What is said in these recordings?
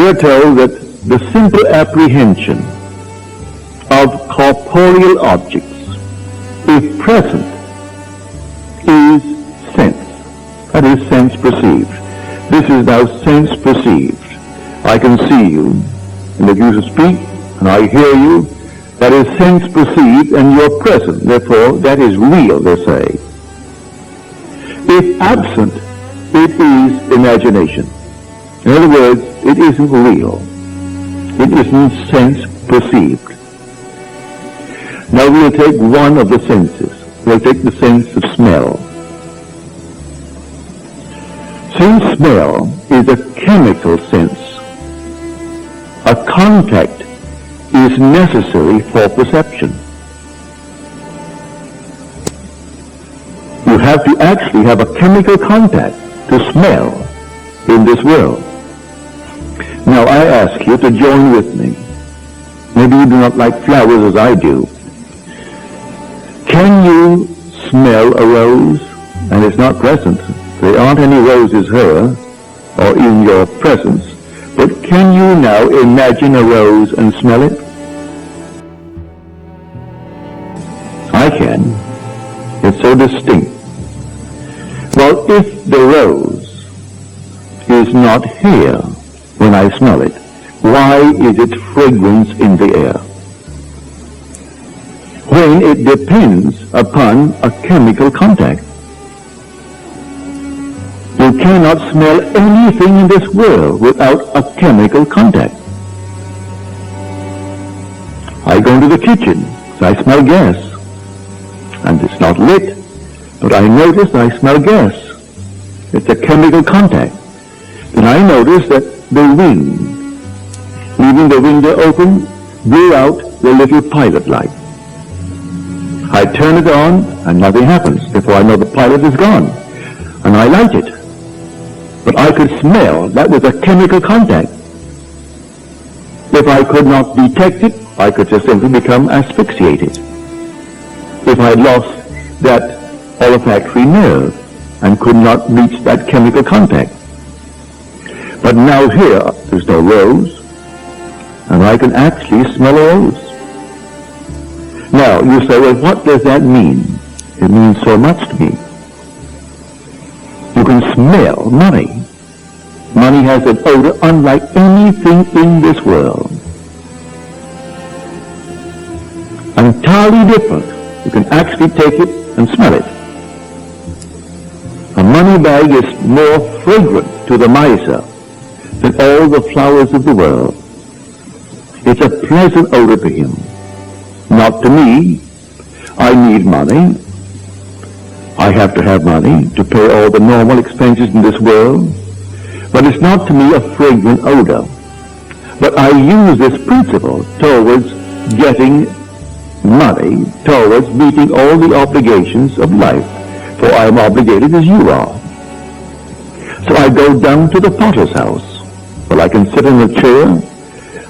are told that the simple apprehension of corporeal objects, if present, is sense. That is sense perceived. This is now sense perceived. I can see you, and if you speak, and I hear you, that is sense perceived, and you're present. Therefore, that is real, they say. If absent, it is imagination. In other words, it isn't real. It isn't sense perceived. Now we'll take one of the senses. We'll take the sense of smell. Since smell is a chemical sense, a contact is necessary for perception. You have to actually have a chemical contact to smell in this world. Now I ask you to join with me. Maybe you do not like flowers as I do. Can you smell a rose? And it's not present. There aren't any roses here or in your presence. But can you now imagine a rose and smell it? I can. It's so distinct. Well, if the rose is not here when I smell it, why is its fragrance in the air? When it depends upon a chemical contact. You cannot smell anything in this world without a chemical contact. I go into the kitchen, so I smell gas. And it's not lit, but I notice I smell gas. It's a chemical contact. Then I notice that the wind, leaving the window open, blew out the little pilot light. I turn it on, and nothing happens. Therefore I know the pilot is gone. And I light it. But I could smell that was a chemical contact. If I could not detect it, I could just simply become asphyxiated. If I lost that olfactory nerve and could not reach that chemical contact. But now here, there's no rose, and I can actually smell a rose. Now, you say, well, what does that mean? It means so much to me. You can smell money. Money has an odor unlike anything in this world. Entirely different. You can actually take it and smell it. A money bag is more fragrant to the miser than all the flowers of the world. It's a pleasant odor to him. Not to me. I need money. I have to have money to pay all the normal expenses in this world. But it's not to me a fragrant odor. But I use this principle towards getting money, towards meeting all the obligations of life. For I am obligated as you are. So I go down to the potter's house. Well, I can sit in a chair.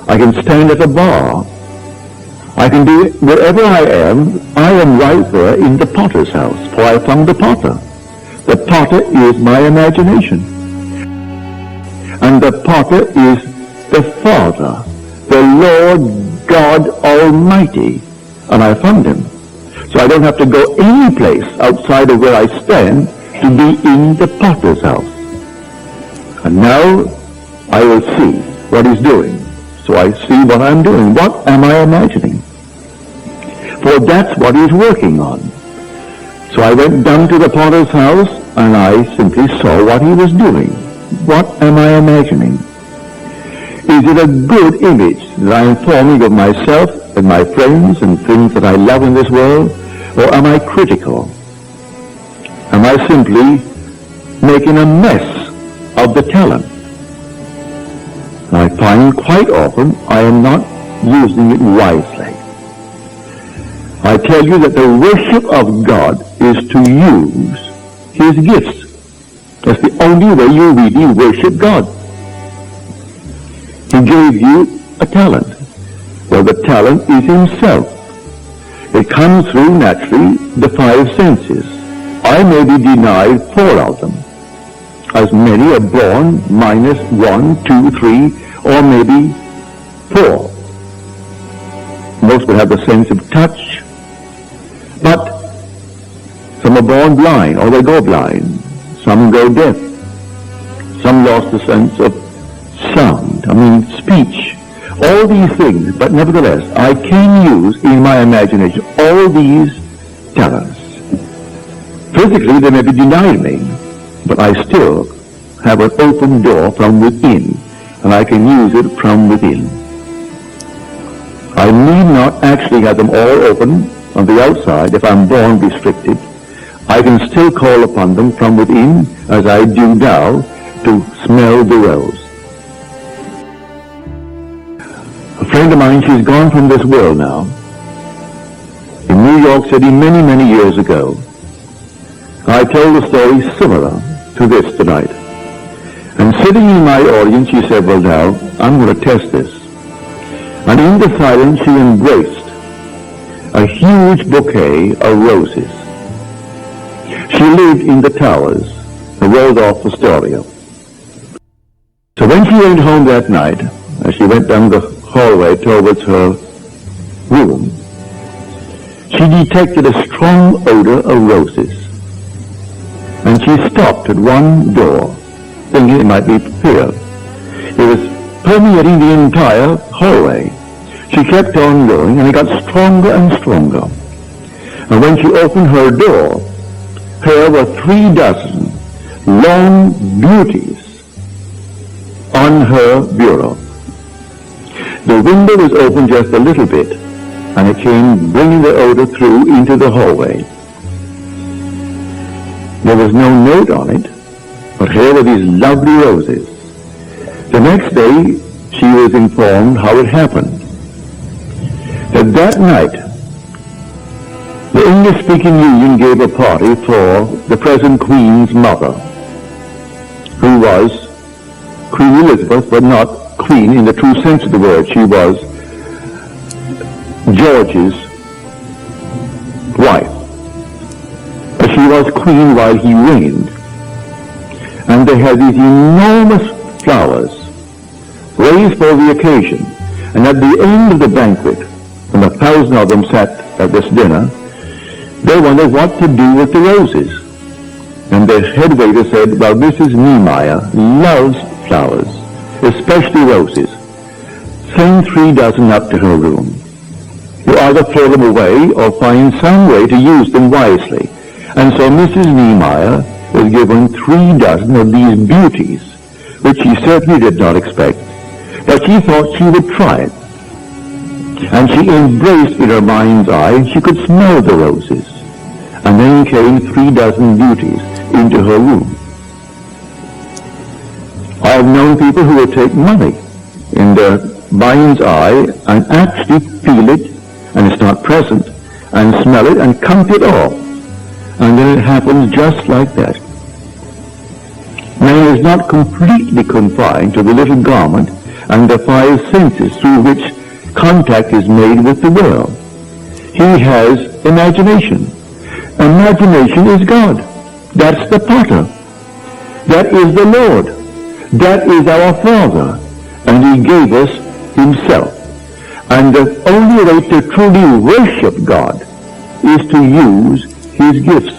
I can stand at a bar. I can do it wherever I am right there in the potter's house, for I found the potter. The potter is my imagination. And the potter is the Father, the Lord God Almighty. And I found him. So I don't have to go any place outside of where I stand to be in the potter's house. And now I will see what he's doing. So I see what I'm doing. What am I imagining? For that's what he's working on. So I went down to the potter's house and I simply saw what he was doing. What am I imagining? Is it a good image that I am forming of myself and my friends and things that I love in this world? Or am I critical? Am I simply making a mess of the talent? I find quite often I am not using it wisely. I tell you that the worship of God is to use his gifts. That's the only way you really worship God. He gave you a talent. Well, the talent is himself. It comes through, naturally, the five senses. I may be denied 4 of them. As many are born minus 1, 2, 3, or maybe 4. Most will have the sense of touch, but some are born blind, or they go blind. Some go deaf. Some lost the sense of sound, speech. All these things, but nevertheless, I can use in my imagination all these talents. Physically, they may be denied me, but I still have an open door from within, and I can use it from within. I need not actually have them all open on the outside if I'm born restricted. I can still call upon them from within, as I do now, to smell the rose. A friend of mine, she's gone from this world now, in New York City many, many years ago. I told a story similar to this tonight. And sitting in my audience, she said, well now, I'm going to test this. And in the silence, she embraced a huge bouquet of roses. She lived in the towers, the Waldorf Astoria. So when she went home that night, as she went down the hallway towards her room, she detected a strong odor of roses. And she stopped at one door, thinking it might be fear. It was permeating the entire hallway. She kept on going, and it got stronger and stronger. And when she opened her door, here were 36 long beauties on her bureau. The window was open just a little bit, and it came bringing the odor through into the hallway. There was no note on it, but here were these lovely roses. The next day, she was informed how it happened. That night, the English-speaking Union gave a party for the present Queen's mother, who was Queen Elizabeth, but not Queen in the true sense of the word. She was George's wife. But she was queen while he reigned. And they had these enormous flowers raised for the occasion. And at the end of the banquet, when 1,000 of them sat at this dinner, they wondered what to do with the roses. And the head waiter said, well, Mrs. Niemeyer loves flowers, especially roses. Send 3 dozen up to her room. You either throw them away or find some way to use them wisely. And so Mrs. Niemeyer was given 3 dozen of these beauties, which she certainly did not expect, but she thought she would try it. And she embraced in her mind's eye, she could smell the roses. And then came 3 dozen beauties into her room. I have known people who would take money in their mind's eye and actually feel it, and it's not present, and smell it and count it off. And then it happens just like that. Man is not completely confined to the little garment and the 5 senses through which contact is made with the world. He has imagination. Imagination is God. That's the potter. That is the Lord. That is our Father. And He gave us Himself. And the only way to truly worship God is to use His gifts.